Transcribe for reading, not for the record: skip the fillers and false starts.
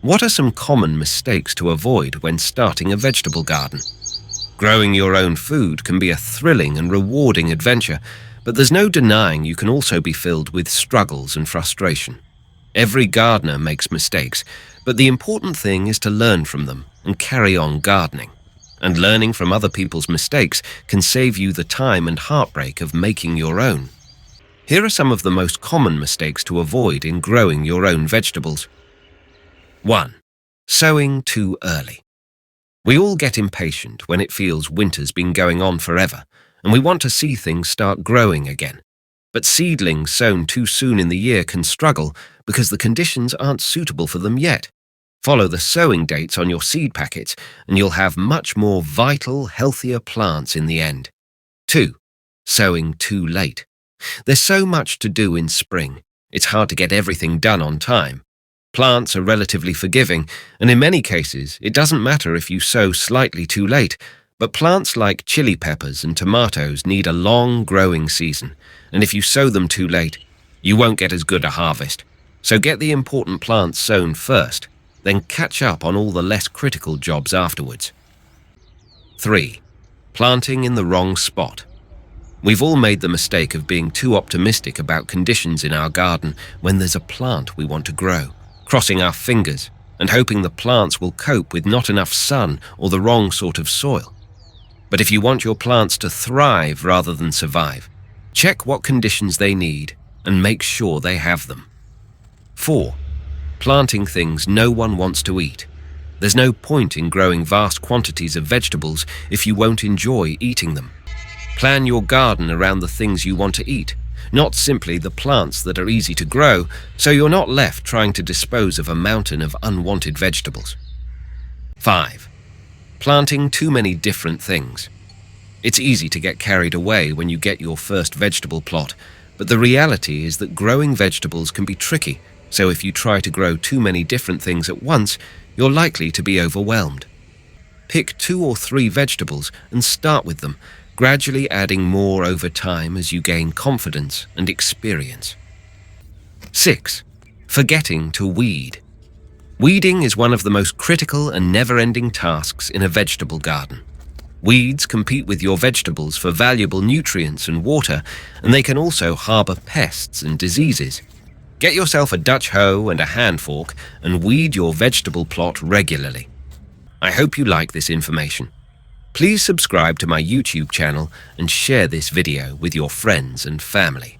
What are some common mistakes to avoid when starting a vegetable garden? Growing your own food can be a thrilling and rewarding adventure, but there's no denying you can also be filled with struggles and frustration. Every gardener makes mistakes, but the important thing is to learn from them and carry on gardening. And learning from other people's mistakes can save you the time and heartbreak of making your own. Here are some of the most common mistakes to avoid in growing your own vegetables. 1. Sowing too early. We all get impatient when it feels winter's been going on forever, and we want to see things start growing again. But seedlings sown too soon in the year can struggle because the conditions aren't suitable for them yet. Follow the sowing dates on your seed packets, and you'll have much more vital, healthier plants in the end. 2. Sowing too late. There's so much to do in spring. It's hard to get everything done on time. Plants are relatively forgiving, and in many cases, it doesn't matter if you sow slightly too late, but plants like chili peppers and tomatoes need a long growing season, and if you sow them too late, you won't get as good a harvest. So get the important plants sown first, then catch up on all the less critical jobs afterwards. 3. Planting in the wrong spot. We've all made the mistake of being too optimistic about conditions in our garden when there's a plant we want to grow, crossing our fingers and hoping the plants will cope with not enough sun or the wrong sort of soil. But if you want your plants to thrive rather than survive, check what conditions they need and make sure they have them. 4. Planting things no one wants to eat. There's no point in growing vast quantities of vegetables if you won't enjoy eating them. Plan your garden around the things you want to eat, not simply the plants that are easy to grow, so you're not left trying to dispose of a mountain of unwanted vegetables. 5. Planting too many different things. It's easy to get carried away when you get your first vegetable plot, but the reality is that growing vegetables can be tricky, so if you try to grow too many different things at once, you're likely to be overwhelmed. Pick 2 or 3 vegetables and start with them, gradually adding more over time as you gain confidence and experience. 6. Forgetting to weed. Weeding is one of the most critical and never-ending tasks in a vegetable garden. Weeds compete with your vegetables for valuable nutrients and water, and they can also harbor pests and diseases. Get yourself a Dutch hoe and a hand fork and weed your vegetable plot regularly. I hope you like this information. Please subscribe to my YouTube channel and share this video with your friends and family.